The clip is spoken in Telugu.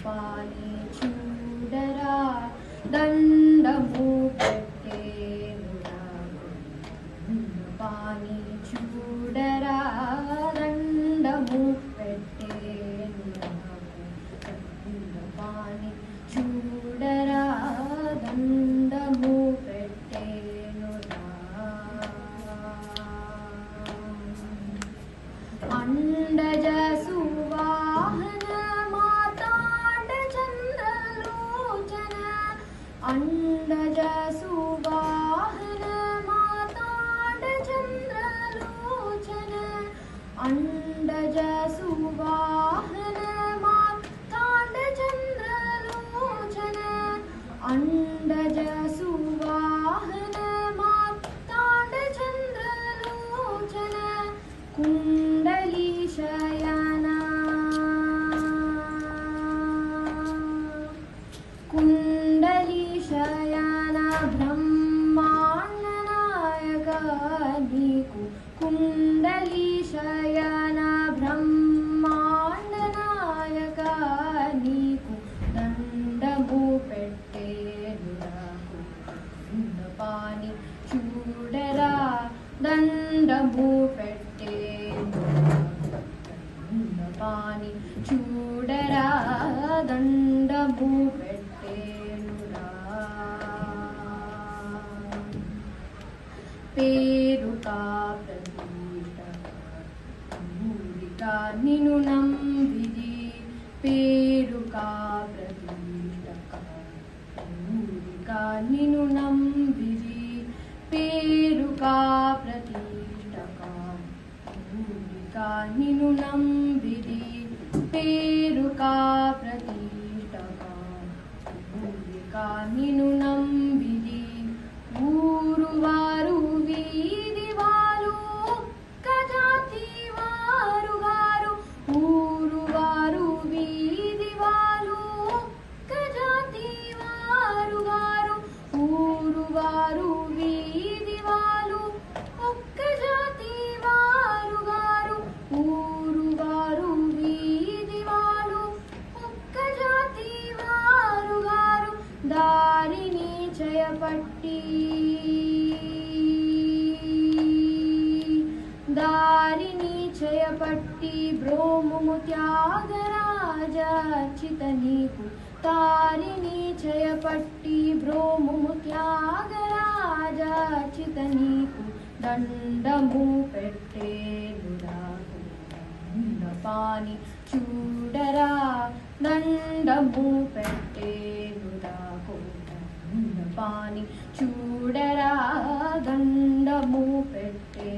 పాని చూడరా దండము పెట్టేనురా పాని చూడరా దండము పెట్టేనురా పాని చూడరా దండము పెట్టేనురా అండజ సువాహన మాతాండ చంద్రలోచన అండజ సువాహన మాతాండ చంద్రలోచన అండజ సువాహన మాతాండ చంద్రలోచన అండజ సువాహన మాతాండ చంద్రలోచన కుండలి శయనా కుండలి శయనా బ్రహ్మాండ నాయక నీకు కుండలి శయనా బ్రహ్మాండ నాయక నీకు దండము పెట్టేనురా పాని చూడరా దండము పెట్టేనురా పాని చూడరా దండము పెట్టేనురా పేరుకా ప్రతిష్ఠ ఊరికా నిన్ను నంబిది పేరుకా ప్రతిష్ఠ ఊరికా నిన్ను నంబిది పేరుకా ప్రతిష్ఠ ఊరికా నిన్ను నంబిది పేరుకా ప్రతిష్ఠ ఊరికా నిన్ను నంబిది ఊరు వారు వీధి వారు ఒక్క జాతి వారు గారు ఊరు వారు వీధి వారు ఒక్క జాతి వారు గారు ఊరు వారు వీధి వారు ఒక్క జాతి వారు గారు ఊరు వారు వీధి వారు ఒక్క జాతి వారు గారు దారిని చేయపట్టి దారిని చేయపట్టి బ్రోము త్యాగరాజ చిత నీకు దారిని చేయపట్టి బ్రోము త్యాగరాజ చిత నీకు దండము పెట్టేనురా పాని చూడరా దండము పెట్టేనురా పాని చూడరా దండము పెట్టే